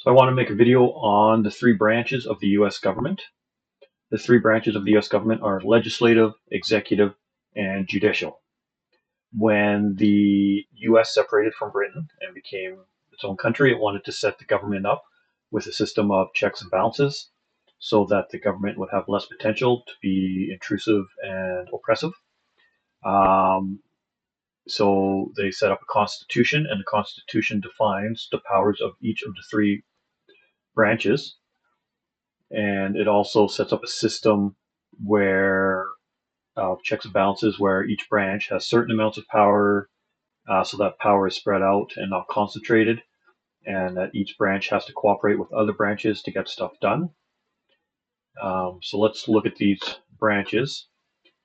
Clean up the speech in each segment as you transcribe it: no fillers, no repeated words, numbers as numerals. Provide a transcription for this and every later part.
So I want to make a video on the three branches of the U.S. government. The three branches of the U.S. government are legislative, executive, and judicial. When the U.S. separated from Britain and became its own country, it wanted to set the government up with a system of checks and balances so that the government would have less potential to be intrusive and oppressive. Um, so they set up a constitution, and the constitution defines the powers of each of the three branches. And it also sets up a system where checks and balances where each branch has certain amounts of power, so that power is spread out and not concentrated, and that each branch has to cooperate with other branches to get stuff done. So let's look at these branches.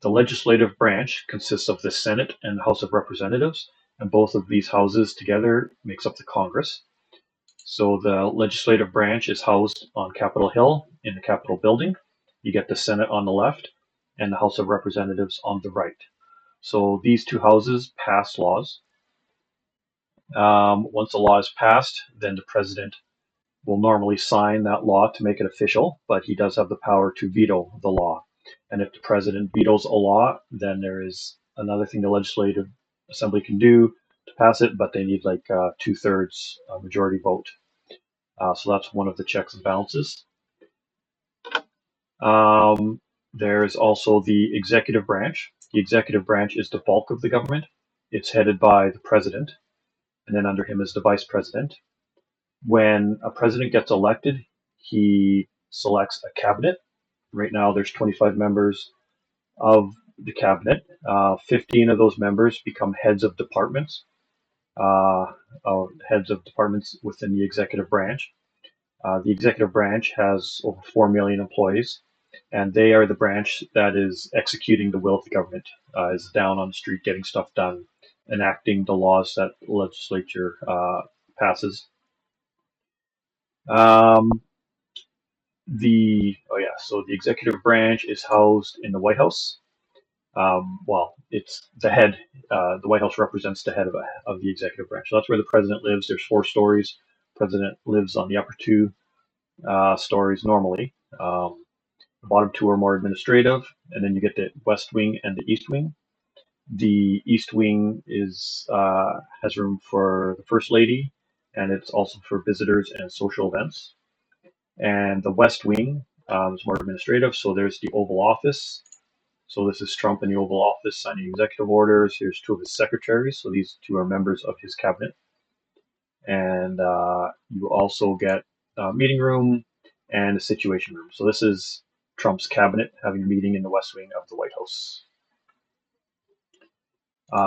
The legislative branch consists of the Senate and the House of Representatives, and both of these houses together makes up the Congress. So the legislative branch is housed on Capitol Hill in the Capitol building. You get the Senate on the left and the House of Representatives on the right. So these two houses pass laws. Once a law is passed, then the president will normally sign that law to make it official, but he does have the power to veto the law. And if the president vetoes a law, then there is another thing the legislative assembly can do to pass it, but they need like 2/3 majority vote. So that's one of the checks and balances. There's also the executive branch. The executive branch is the bulk of the government. It's headed by the president, and then under him is the vice president. When a president gets elected, he selects a cabinet. Right now, there's 25 members of the cabinet. 15 of those members become heads of departments, within the executive branch. The executive branch has over 4 million employees, and they are the branch that is executing the will of the government, is down on the street getting stuff done, enacting the laws that the legislature passes. Um, so the executive branch is housed in the White House. It's the head. The White House represents the head of the executive branch. So that's where the president lives. There's 4 stories. President lives on the upper 2 stories normally. The bottom 2 are more administrative, and then you get the West Wing and the East Wing. The East Wing has room for the First Lady, and it's also for visitors and social events. And the West Wing is more administrative, so there's the Oval Office. So this is Trump in the Oval Office signing executive orders. Here's 2 of his secretaries, so these 2 are members of his cabinet. And you also get a meeting room and a situation room. So this is Trump's cabinet having a meeting in the West Wing of the White House.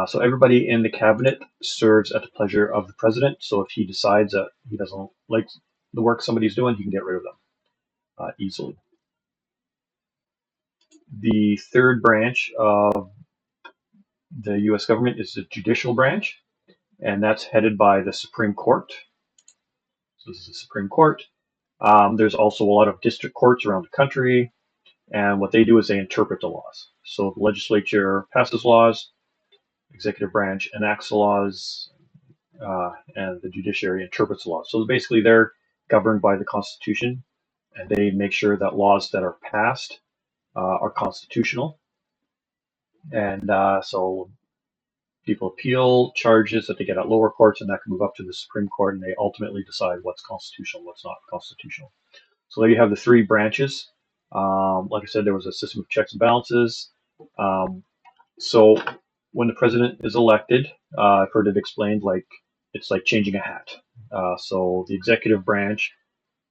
So everybody in the cabinet serves at the pleasure of the president. So if he decides that he doesn't like the work somebody's doing, he can get rid of them easily. The third branch of the U.S. government is the judicial branch, and that's headed by the Supreme Court. So this is the Supreme Court. There's also a lot of district courts around the country, and what they do is they interpret the laws. So the legislature passes laws, executive branch enacts the laws, and the judiciary interprets the laws. So basically, they're governed by the Constitution, and they make sure that laws that are passed are constitutional. And so people appeal charges that they get at lower courts, and that can move up to the Supreme Court, and they ultimately decide what's constitutional, what's not constitutional. So there you have the 3 branches. Like I said, there was a system of checks and balances. So when the president is elected, I've heard it explained like it's like changing a hat. So the executive branch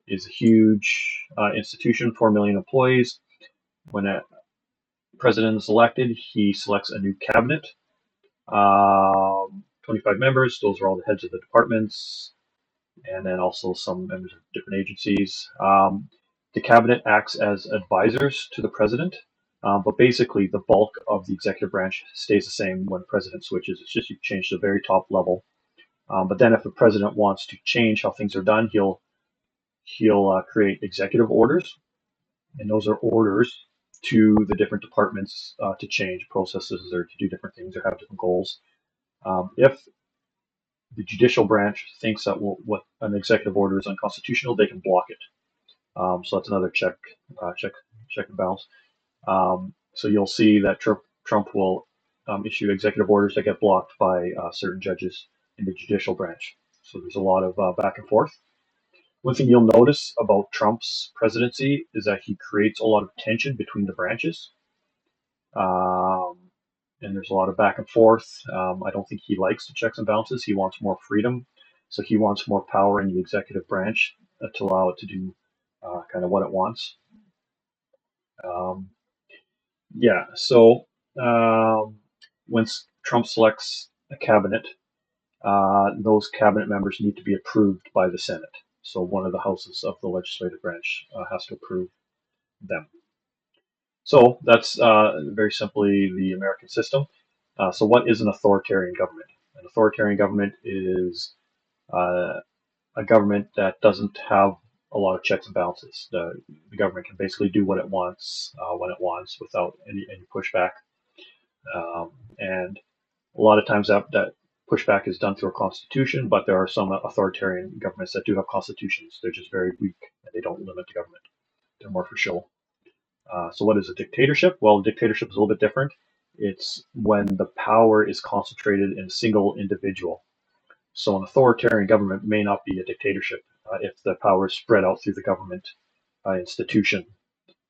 is a huge institution, 4 million employees. When a president is elected, he selects a new cabinet. 25 members, those are all the heads of the departments, and then also some members of different agencies. The cabinet acts as advisors to the president, but basically the bulk of the executive branch stays the same when the president switches. It's just you change the very top level. But then if the president wants to change how things are done, he'll create executive orders, and those are orders to the different departments to change processes or to do different things or have different goals. If the judicial branch thinks that what an executive order is unconstitutional, they can block it. So that's another check and balance. So you'll see that Trump will issue executive orders that get blocked by certain judges in the judicial branch. So there's a lot of back and forth. One thing you'll notice about Trump's presidency is that he creates a lot of tension between the branches. Um, and there's a lot of back and forth. I don't think he likes the checks and balances. He wants more freedom. So he wants more power in the executive branch to allow it to do kind of what it wants. Um, yeah, so when Trump selects a cabinet, those cabinet members need to be approved by the Senate. So one of the houses of the legislative branch has to approve them. So that's very simply the American system. So what is an authoritarian government? An authoritarian government is uh, a government that doesn't have a lot of checks and balances. The government can basically do what it wants when it wants without any pushback. And a lot of times that pushback is done through a constitution, but there are some authoritarian governments that do have constitutions. They're just very weak and they don't limit the government. They're more for show. So what is a dictatorship? Well, dictatorship is a little bit different. It's when the power is concentrated in a single individual. So an authoritarian government may not be a dictatorship if the power is spread out through the government institution.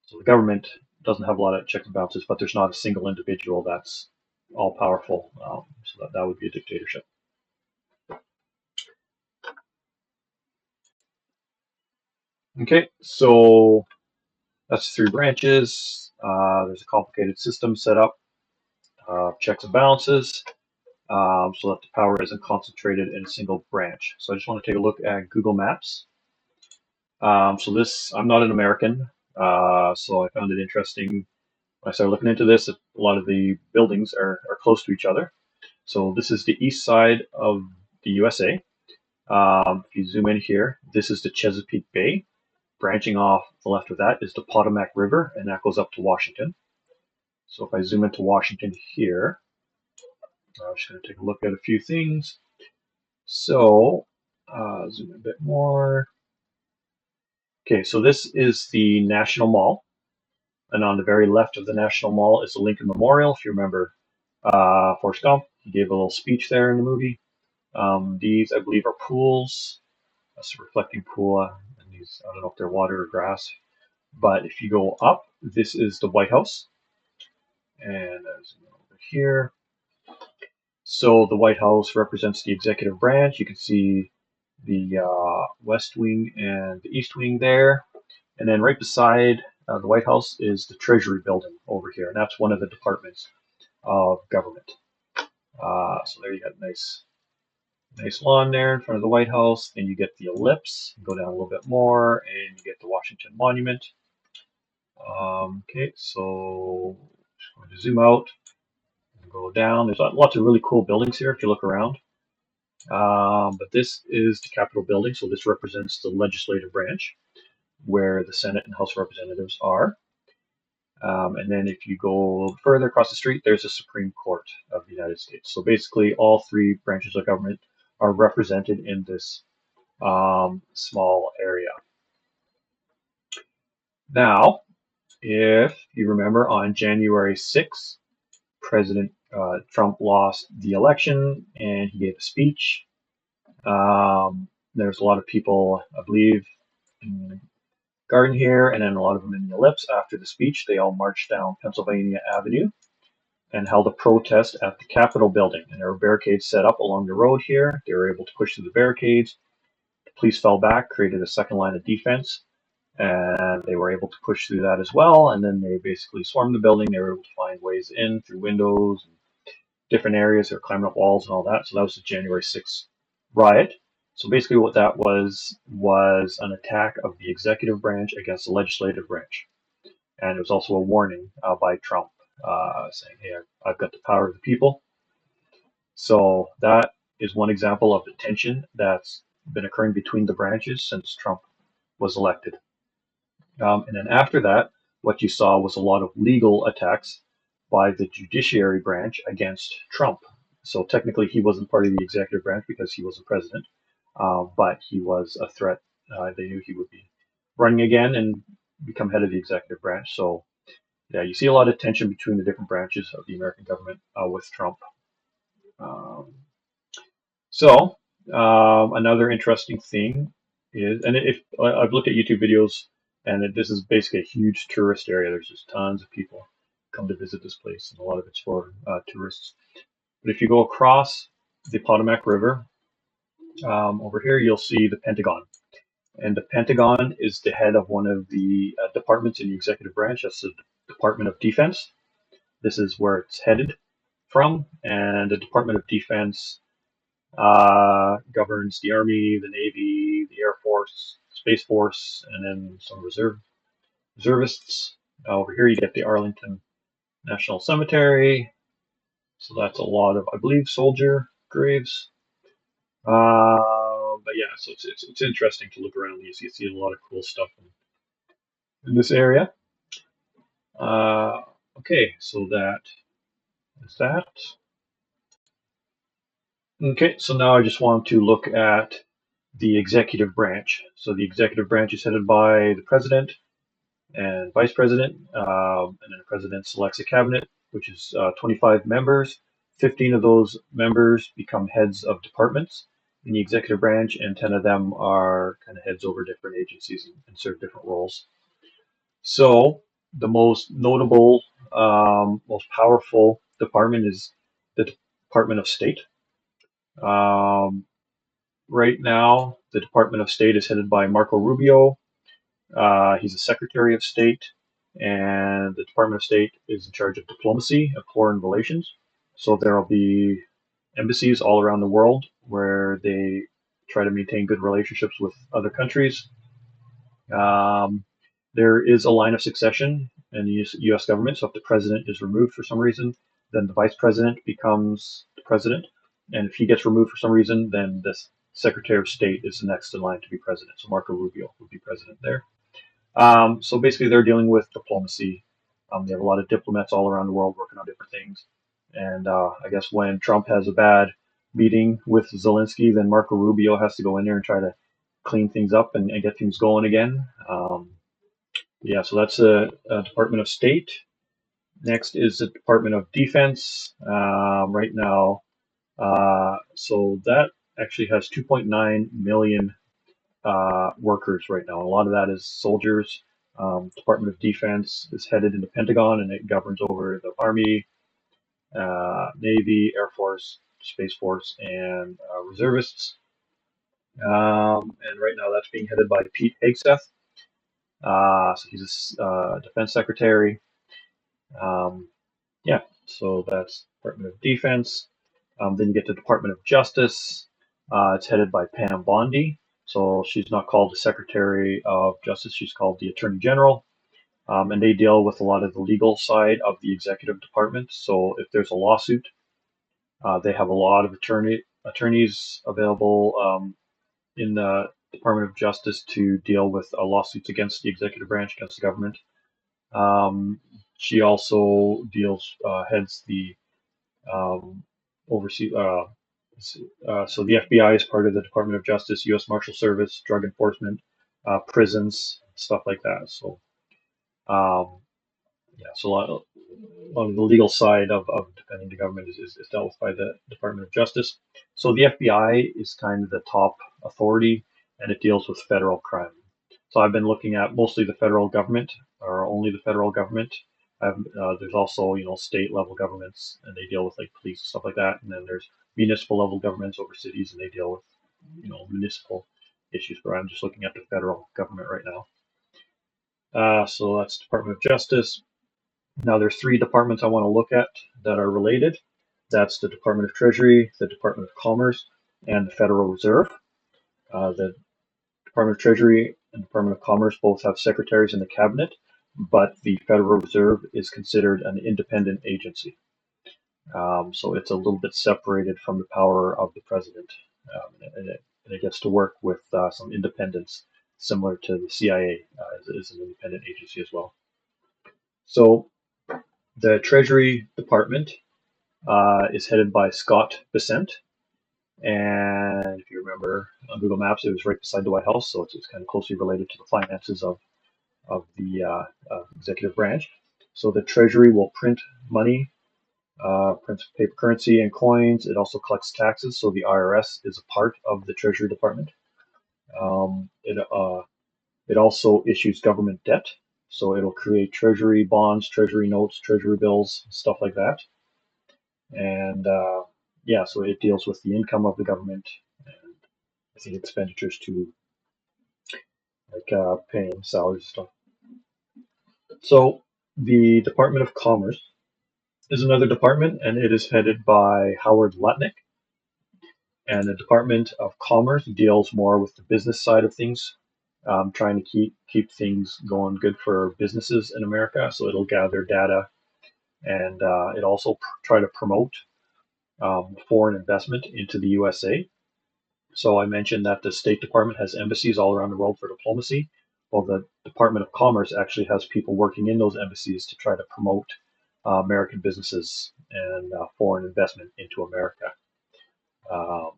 So the government doesn't have a lot of checks and balances, but there's not a single individual that's all powerful. So that would be a dictatorship. Okay, so that's three branches. There's a complicated system set up, checks and balances, so that the power isn't concentrated in a single branch. So I just want to take a look at Google Maps. So this, I'm not an American, so I found it interesting when I started looking into this. A lot of the buildings are close to each other. So this is the east side of the USA. If you zoom in here, this is the Chesapeake Bay. Branching off the left of that is the Potomac River, and that goes up to Washington. So if I zoom into Washington here, I'm just going to take a look at a few things. So zoom in a bit more. Okay, so this is the National Mall. And on the very left of the National Mall is the Lincoln Memorial. If you remember Forrest Gump, he gave a little speech there in the movie. These, I believe, are pools. That's a reflecting pool. And these, I don't know if they're water or grass. But if you go up, this is the White House. And over here. So the White House represents the executive branch. You can see the West Wing and the East Wing there. And then right beside the White House is the Treasury Building over here. And that's one of the departments of government. So there you got nice lawn there in front of the White House. Then you get the ellipse. Go down a little bit more, and you get the Washington Monument. Okay, so just going to zoom out and go down. There's lots of really cool buildings here if you look around. But this is the Capitol building, so this represents the legislative branch, where the Senate and House of Representatives are. And then if you go further across the street, there's the Supreme Court of the United States. So basically, all three branches of government are represented in this small area. Now, if you remember, on January 6th, President Trump lost the election and he gave a speech. There's a lot of people, I believe, in the garden here, and then a lot of them in the ellipse. After the speech, they all marched down Pennsylvania Avenue and held a protest at the Capitol building. And there were barricades set up along the road here. They were able to push through the barricades. The police fell back, created a second line of defense, and they were able to push through that as well. And then they basically swarmed the building. They were able to find ways in through windows and different areas. They were climbing up walls and all that. So that was the January 6th riot. So basically what that was an attack of the executive branch against the legislative branch. And it was also a warning by Trump saying, hey, I've got the power of the people. So that is one example of the tension that's been occurring between the branches since Trump was elected. And then after that, what you saw was a lot of legal attacks by the judiciary branch against Trump. So technically, he wasn't part of the executive branch because he wasn't president, but he was a threat. They knew he would be running again and become head of the executive branch. So yeah, you see a lot of tension between the different branches of the American government with Trump. Um, so another interesting thing is, and if I've looked at YouTube videos, and this is basically a huge tourist area. There's just tons of people come to visit this place, and a lot of it's for tourists. But if you go across the Potomac River, over here you'll see the Pentagon, and the Pentagon is the head of one of the departments in the executive branch. That's the Department of Defense. This is where it's headed from, and the Department of Defense governs the Army, the Navy, the Air Force, Space Force, and then some reservists. Over here you get the Arlington National Cemetery. So that's a lot of, I believe, soldier graves. But yeah, so it's interesting to look around. You see a lot of cool stuff in this area. Uh, okay, so that is that. Okay, so now I just want to look at the executive branch. So the executive branch is headed by the president and vice president, and then the president selects a cabinet, which is 25 members. 15 of those members become heads of departments in the executive branch, and 10 of them are kind of heads over different agencies and serve different roles. So the most notable, most powerful department is the Department of State. Right now, the Department of State is headed by Marco Rubio. He's a Secretary of State, and the Department of State is in charge of diplomacy of foreign relations. So there will be embassies all around the world where they try to maintain good relationships with other countries. Um, there is a line of succession in the U.S. government. So if the president is removed for some reason, then the vice president becomes the president. And if he gets removed for some reason, then the Secretary of State is the next in line to be president. So Marco Rubio would be president there. So basically, they're dealing with diplomacy. They have a lot of diplomats all around the world working on different things. And I guess when Trump has a bad meeting with Zelensky, then Marco Rubio has to go in there and try to clean things up and get things going again. Yeah, so that's a Department of State. Next is the Department of Defense. Right now, so that actually has 2.9 million workers right now. A lot of that is soldiers. Department of Defense is headed in the Pentagon, and it governs over the Army, Navy, Air Force, Space Force, and reservists. And right now, that's being headed by Pete Hegseth. So he's a defense secretary. Yeah, so that's Department of Defense. Then you get the Department of Justice. It's headed by Pam Bondi. So she's not called the Secretary of Justice, she's called the Attorney General. And they deal with a lot of the legal side of the executive department. So if there's a lawsuit, they have a lot of attorneys available in the Department of Justice to deal with lawsuits against the executive branch, against the government. She also heads the oversee. So the FBI is part of the Department of Justice, U.S. Marshal Service, Drug Enforcement, prisons, stuff like that. So yeah, so a lot of the legal side of defending the government is dealt with by the Department of Justice. So the FBI is kind of the top authority, and it deals with federal crime. So I've been looking at mostly the federal government, or only the federal government. There's also, state level governments, and they deal with like police and stuff like that. And then there's municipal level governments over cities, and they deal with, municipal issues. But I'm just looking at the federal government right now. So that's Department of Justice. Now there's three departments I want to look at that are related. That's the Department of Treasury, the Department of Commerce, and the Federal Reserve. The Department of Treasury and Department of Commerce both have secretaries in the cabinet, but the Federal Reserve is considered an independent agency. So it's a little bit separated from the power of the president, and it gets to work with some independence, similar to the CIA is an independent agency as well. So the Treasury Department is headed by Scott Bessent. And if you remember on Google Maps, it was right beside the White House, so it's kind of closely related to the finances of the executive branch. So the Treasury will print money, prints paper currency and coins. It also collects taxes, so the IRS is a part of the Treasury Department. It also issues government debt, so it'll create Treasury bonds, Treasury notes, Treasury bills, stuff like that. And yeah, so it deals with the income of the government and I think expenditures too, like paying salaries and stuff. So the Department of Commerce is another department, and it is headed by Howard Lutnick. And the Department of Commerce deals more with the business side of things, trying to keep things going good for businesses in America. So it'll gather data, and it also try to promote foreign investment into the USA. So I mentioned that the State Department has embassies all around the world for diplomacy. Well, the Department of Commerce actually has people working in those embassies to try to promote American businesses and foreign investment into America. Um,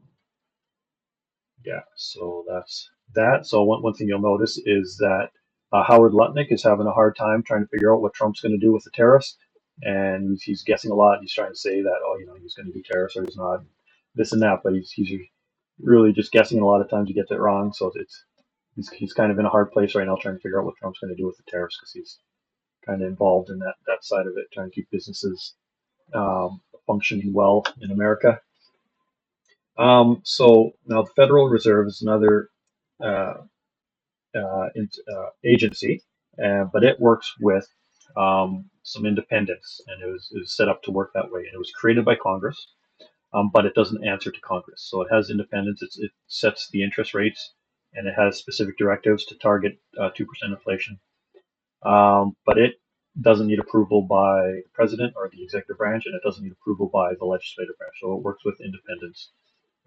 yeah, so that's that. So one thing you'll notice is that Howard Lutnick is having a hard time trying to figure out what Trump's going to do with the tariffs, and he's guessing a lot. He's trying to say that, oh, he's going to do tariffs or he's not, this and that, but he's really just guessing a lot of times he gets it wrong. So he's kind of in a hard place right now trying to figure out what Trump's going to do with the tariffs because he's kind of involved in that side of it, trying to keep businesses functioning well in America. So now the Federal Reserve is another uh, agency, but it works with some independence, and it was set up to work that way. And it was created by Congress, but it doesn't answer to Congress. So it has independence. It sets the interest rates, and it has specific directives to target 2% inflation. But it doesn't need approval by the president or the executive branch, and it doesn't need approval by the legislative branch. So it works with independence,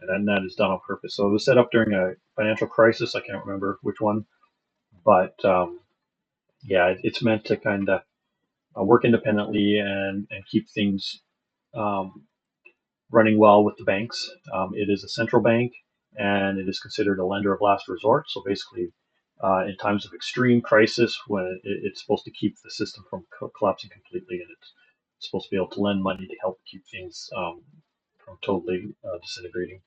and then that is done on purpose. So it was set up during a financial crisis. I can't remember which one, but yeah, it's meant to kind of work independently and keep things um, running well with the banks. It is a central bank, and it is considered a lender of last resort. So basically, in times of extreme crisis, when it's supposed to keep the system from collapsing completely, and it's supposed to be able to lend money to help keep things from totally disintegrating.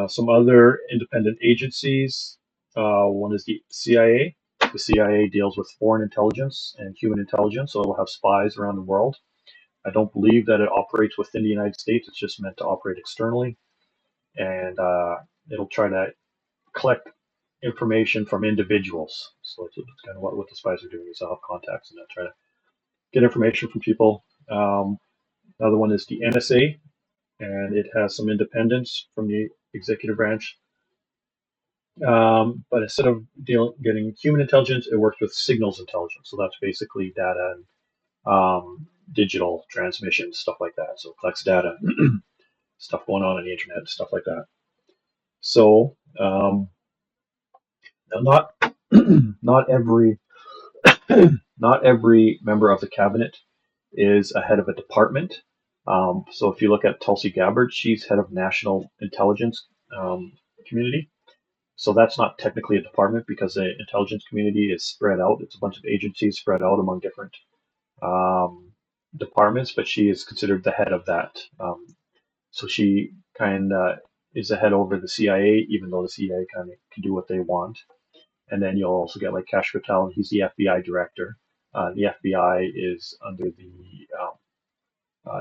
Some other independent agencies. One is the CIA. The CIA deals with foreign intelligence and human intelligence, so it'll have spies around the world. I don't believe that it operates within the United States. It's just meant to operate externally, and it'll try to collect information from individuals. So it's kind of what the spies are doing is they'll have contacts and they'll try to get information from people. Another one is the NSA, and it has some independence from the executive branch. But instead of getting human intelligence, it works with signals intelligence. So that's basically data and digital transmission, stuff like that. So it collects data, stuff going on the internet, stuff like that. So not not every not every member of the cabinet is a head of a department. So if you look at Tulsi Gabbard, she's head of national intelligence community. So that's not technically a department because the intelligence community is spread out. It's a bunch of agencies spread out among different um, departments, but she is considered the head of that. So she kind of is the head over the CIA, even though the CIA kind of can do what they want. And then you'll also get like Cash Patel, and he's the FBI director. The FBI is under the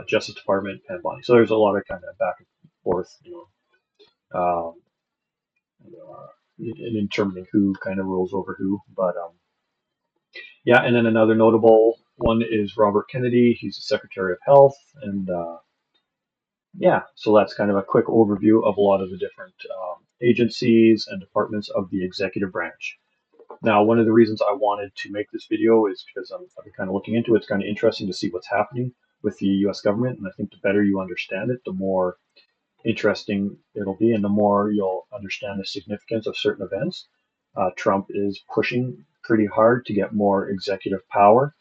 Justice Department and Bonnie. So there's a lot of kind of back and forth, um, in determining who kind of rules over who. But yeah, and then another notable one is Robert Kennedy. He's the Secretary of Health, and yeah, so that's kind of a quick overview of a lot of the different agencies and departments of the executive branch. Now, one of the reasons I wanted to make this video is because I've been kind of looking into it. It's kind of interesting to see what's happening with the U.S. government, and I think the better you understand it, the more interesting it'll be, and the more you'll understand the significance of certain events. Trump is pushing pretty hard to get more executive power,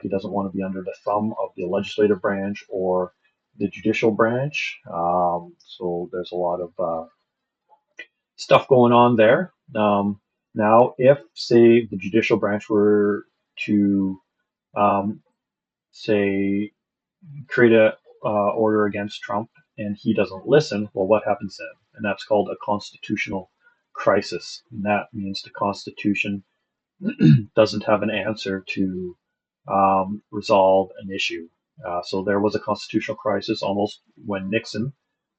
He doesn't want to be under the thumb of the legislative branch or the judicial branch. So there's a lot of stuff going on there. Now, if, say, the judicial branch were to, um, say, create a order against Trump and he doesn't listen, well, what happens then? And that's called a constitutional crisis. And that means the Constitution doesn't have an answer to resolve an issue. So there was a constitutional crisis almost when Nixon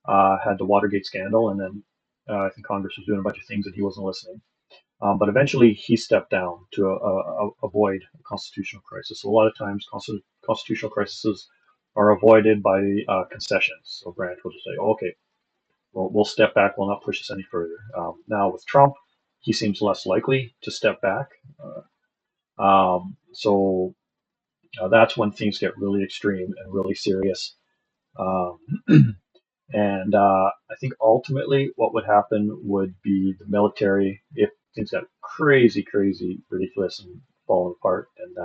had the Watergate scandal, and then I think Congress was doing a bunch of things and he wasn't listening. But eventually he stepped down to avoid a constitutional crisis. So a lot of times constitutional crises are avoided by concessions. So Branch will just say, oh, okay, we'll step back, we'll not push this any further. Now with Trump, he seems less likely to step back. So that's when things get really extreme and really serious. Um, and I think ultimately what would happen would be the military, if things got crazy, crazy, ridiculous and falling apart, and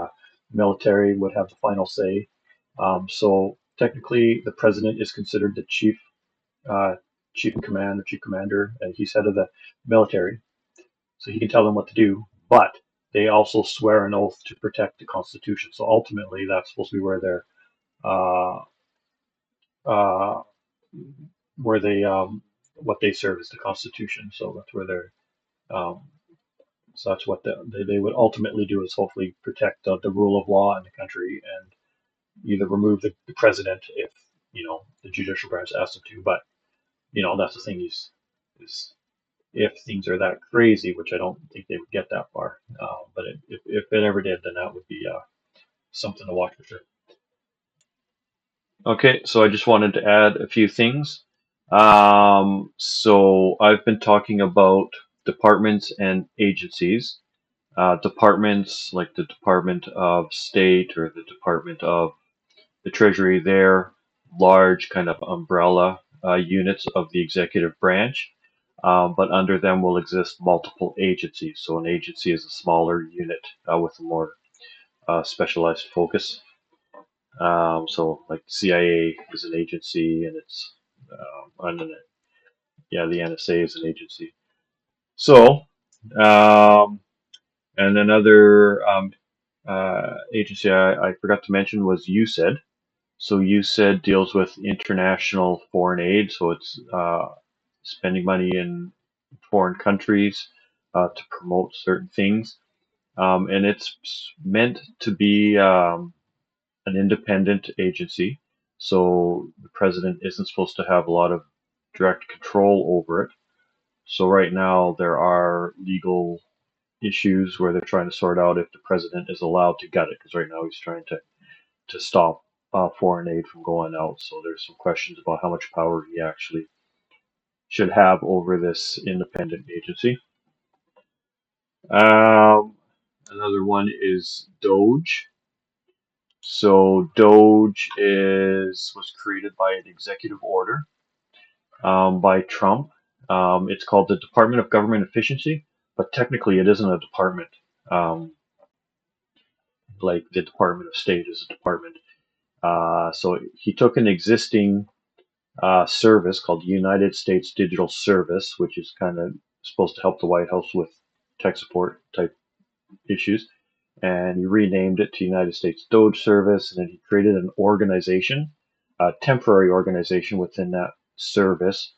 military would have the final say. So technically, the president is considered the uh, chief in command, the chief commander, and he's head of the military, so he can tell them what to do. But they also swear an oath to protect the Constitution. So ultimately, that's supposed to be uh, uh, where they what they serve is the Constitution. So that's where they're um, so that's what they would ultimately do is hopefully protect the rule of law in the country and either remove the president if the judicial branch asks them to. But that's the thing is if things are that crazy, which I don't think they would get that far. But if it ever did, then that would be something to watch for sure. Okay, so I just wanted to add a few things. So I've been talking about departments and agencies. Departments like the Department of State or the Department of the Treasury, they're large kind of umbrella units of the executive branch. But under them will exist multiple agencies. So an agency is a smaller unit with a more specialized focus. So like CIA is an agency, and and then, yeah, the NSA is an agency. So, and another agency I forgot to mention was USAID. So USAID deals with international foreign aid. So it's spending money in foreign countries to promote certain things. And it's meant to be an independent agency. So the president isn't supposed to have a lot of direct control over it. So right now there are legal issues where they're trying to sort out if the president is allowed to gut it, because right now he's trying to stop foreign aid from going out. So there's some questions about how much power he actually should have over this independent agency. Um, Another one is Doge. So Doge was created by an executive order by Trump. It's called the Department of Government Efficiency, but technically it isn't a department. Um, like the Department of State is a department. So he took an existing service called United States Digital Service, which is kind of supposed to help the White House with tech support type issues, and he renamed it to United States Doge Service, and then he created an organization, a temporary organization within that service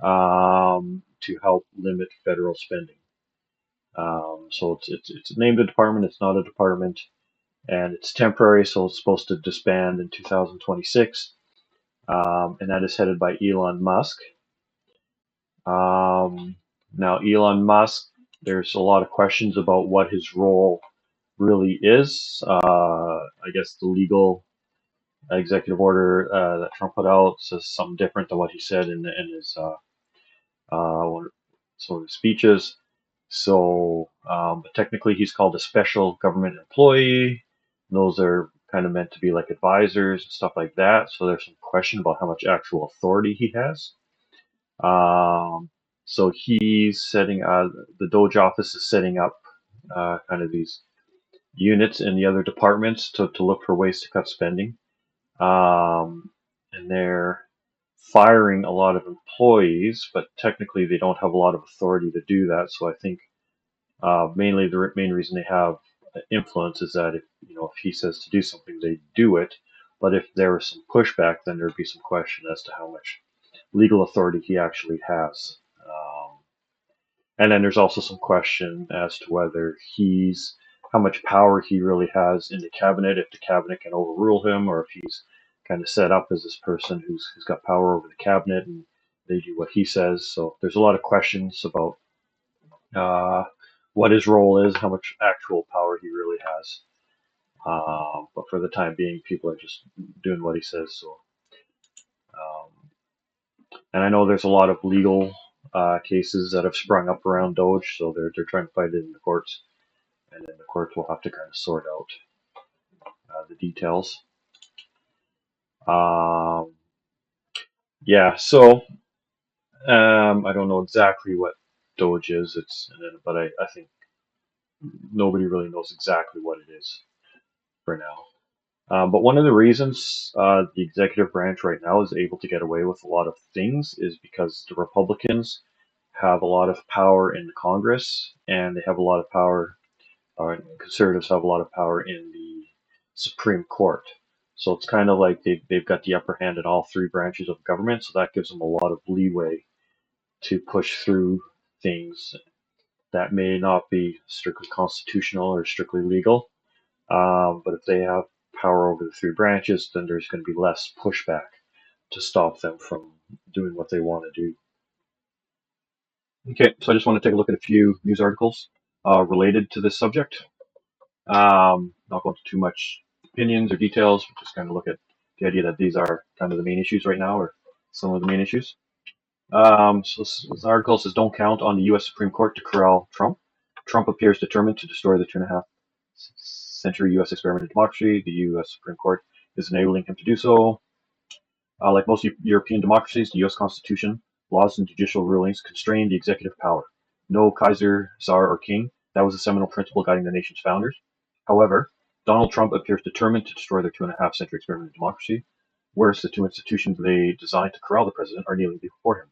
to help limit federal spending. So it's named a department. It's not a department, and it's temporary, so it's supposed to disband in 2026. And that is headed by Elon Musk. Um, Now, Elon Musk, there's a lot of questions about what his role really is. I guess the legal executive order that Trump put out says something different than what he said in his sort of speeches. So, but technically, he's called a special government employee. Those are kind of meant to be like advisors and stuff like that. So there's some question about how much actual authority he has. Um, so he's setting the Doge office is setting up kind of these units in the other departments to look for ways to cut spending. And they're firing a lot of employees, but technically they don't have a lot of authority to do that. So I think mainly the main reason they have influence is that if he says to do something, they do it. But if there was some pushback, then there'd be some question as to how much legal authority he actually has. And then there's also some question as to whether how much power he really has in the cabinet, if the cabinet can overrule him, or if he's kind of set up as this person who's got power over the cabinet and they do what he says. So there's a lot of questions about uh, what his role is, how much actual power he really has. But for the time being, people are just doing what he says. So, um, and I know there's a lot of legal cases that have sprung up around Doge, so they're trying to fight it in the courts, and then the courts will have to kind of sort out the details. Um, yeah, so I don't know exactly what Doge is. But I think nobody really knows exactly what it is for now. But one of the reasons the executive branch right now is able to get away with a lot of things is because the Republicans have a lot of power in the Congress, and they have a lot of power. Conservatives have a lot of power in the Supreme Court. So it's kind of like they've got the upper hand in all three branches of government. So that gives them a lot of leeway to push through things that may not be strictly constitutional or strictly legal. But if they have power over the three branches, then there's going to be less pushback to stop them from doing what they want to do. Okay, so I just want to take a look at a few news articles related to this subject. Not go into too much opinions or details, but just kind of look at the idea that these are kind of the main issues right now, or some of the main issues. So this article says, "Don't count on the U.S. Supreme Court to corral Trump. Trump appears determined to destroy the 2.5-century U.S. experiment in democracy. The U.S. Supreme Court is enabling him to do so. Like most European democracies, the U.S. Constitution, laws, and judicial rulings constrain the executive power. No Kaiser, Tsar, or king. That was a seminal principle guiding the nation's founders. However, Donald Trump appears determined to destroy their 2.5-century experiment in democracy. Worse, the two institutions they designed to corral the president are kneeling before him."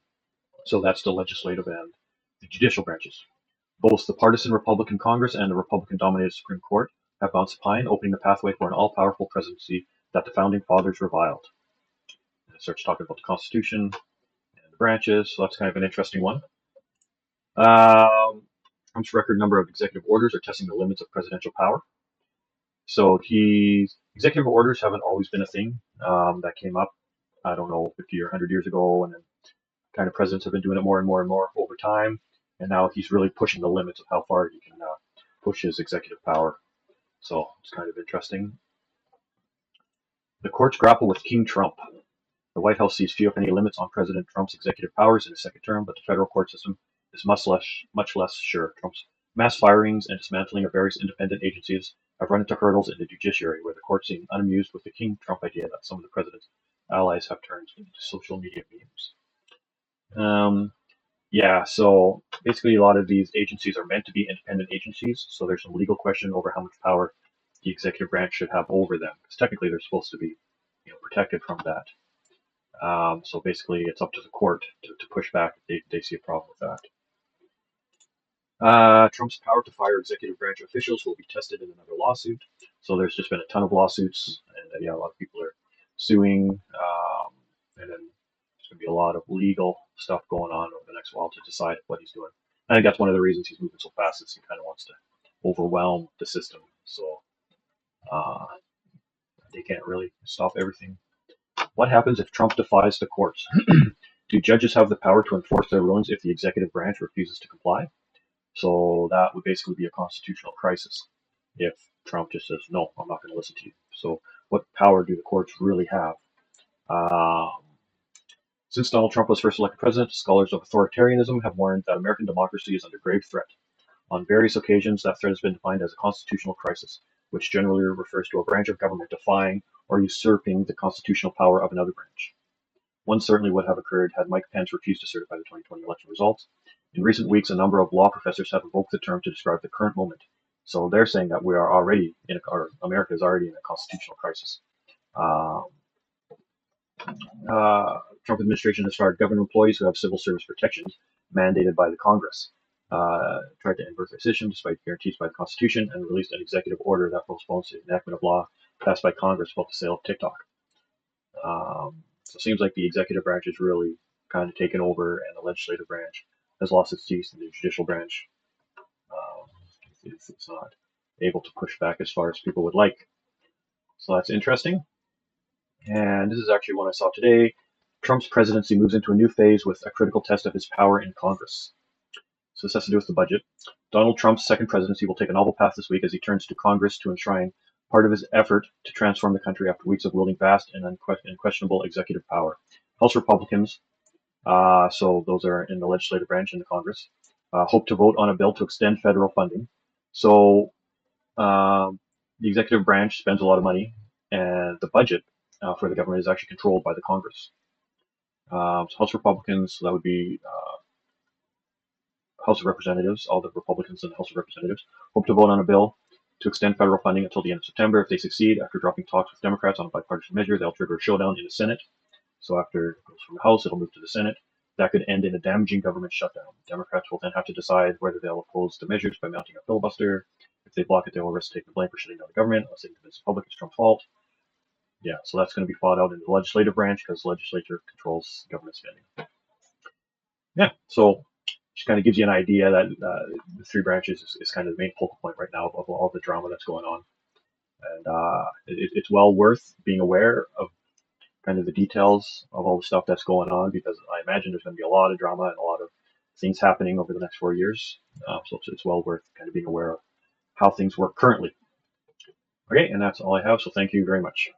So that's the legislative and the judicial branches. Both the partisan Republican Congress and the Republican-dominated Supreme Court have bounced a pine, opening the pathway for an all-powerful presidency that the founding fathers reviled. And it starts talking about the Constitution and the branches, so that's kind of an interesting one. Trump's record number of executive orders are testing the limits of presidential power. So executive orders haven't always been a thing that came up, I don't know, 50 or 100 years ago, and then kind of presidents have been doing it more and more and more over time. And now he's really pushing the limits of how far he can push his executive power. So it's kind of interesting. The courts grapple with King Trump. The White House sees few, if any, limits on President Trump's executive powers in his second term, but the federal court system is much less sure. Trump's mass firings and dismantling of various independent agencies have run into hurdles in the judiciary, where the court seemed unamused with the King Trump idea that some of the president's allies have turned into social media memes. Yeah, so basically a lot of these agencies are meant to be independent agencies, so there's some legal question over how much power the executive branch should have over them, because technically they're supposed to be protected from that. So basically it's up to the court to push back if they see a problem with that. Trump's power to fire executive branch officials will be tested in another lawsuit. So there's just been a ton of lawsuits, and yeah, a lot of people are suing, and then there's going to be a lot of legal stuff going on over the next while to decide what he's doing. I think that's one of the reasons he's moving so fast is he kind of wants to overwhelm the system, so uh, they can't really stop everything. What happens if Trump defies the courts? Do judges have the power to enforce their rulings if the executive branch refuses to comply? So that would basically be a constitutional crisis if Trump just says, no, I'm not going to listen to you. So what power do the courts really have? Um, since Donald Trump was first elected president, scholars of authoritarianism have warned that American democracy is under grave threat. On various occasions, that threat has been defined as a constitutional crisis, which generally refers to a branch of government defying or usurping the constitutional power of another branch. One certainly would have occurred had Mike Pence refused to certify the 2020 election results. In recent weeks, a number of law professors have invoked the term to describe the current moment. So they're saying that we are already or America is already in a constitutional crisis. Um, Trump administration has fired government employees who have civil service protections mandated by the Congress. Tried to end birthright decision despite guarantees by the Constitution, and released an executive order that postpones the enactment of law passed by Congress about the sale of TikTok. So it seems like the executive branch is really kind of taken over, and the legislative branch has lost its teeth, and the judicial branch um, it's not able to push back as far as people would like. So that's interesting. And this is actually one I saw today. Trump's presidency moves into a new phase with a critical test of his power in Congress. So this has to do with the budget. Donald Trump's second presidency will take a novel path this week as he turns to Congress to enshrine part of his effort to transform the country after weeks of wielding vast and unquestionable executive power. House Republicans, so those are in the legislative branch in the Congress, hope to vote on a bill to extend federal funding. So the executive branch spends a lot of money, and the budget for the government is actually controlled by the Congress. So House Republicans, so that would be House of Representatives, all the Republicans in the House of Representatives, hope to vote on a bill to extend federal funding until the end of September. If they succeed, after dropping talks with Democrats on a bipartisan measure, they'll trigger a showdown in the Senate. So after it goes from the House, it'll move to the Senate. That could end in a damaging government shutdown. Democrats will then have to decide whether they'll oppose the measures by mounting a filibuster. If they block it, they will risk taking the blame for shutting down the government, unless they convince the public it's Trump's fault. Yeah, so that's going to be fought out in the legislative branch because the legislature controls government spending. Yeah, so just kind of gives you an idea that the three branches is kind of the main focal point right now of all the drama that's going on. And it's well worth being aware of kind of the details of all the stuff that's going on, because I imagine there's going to be a lot of drama and a lot of things happening over the next 4 years. So it's well worth kind of being aware of how things work currently. Okay, and that's all I have. So thank you very much.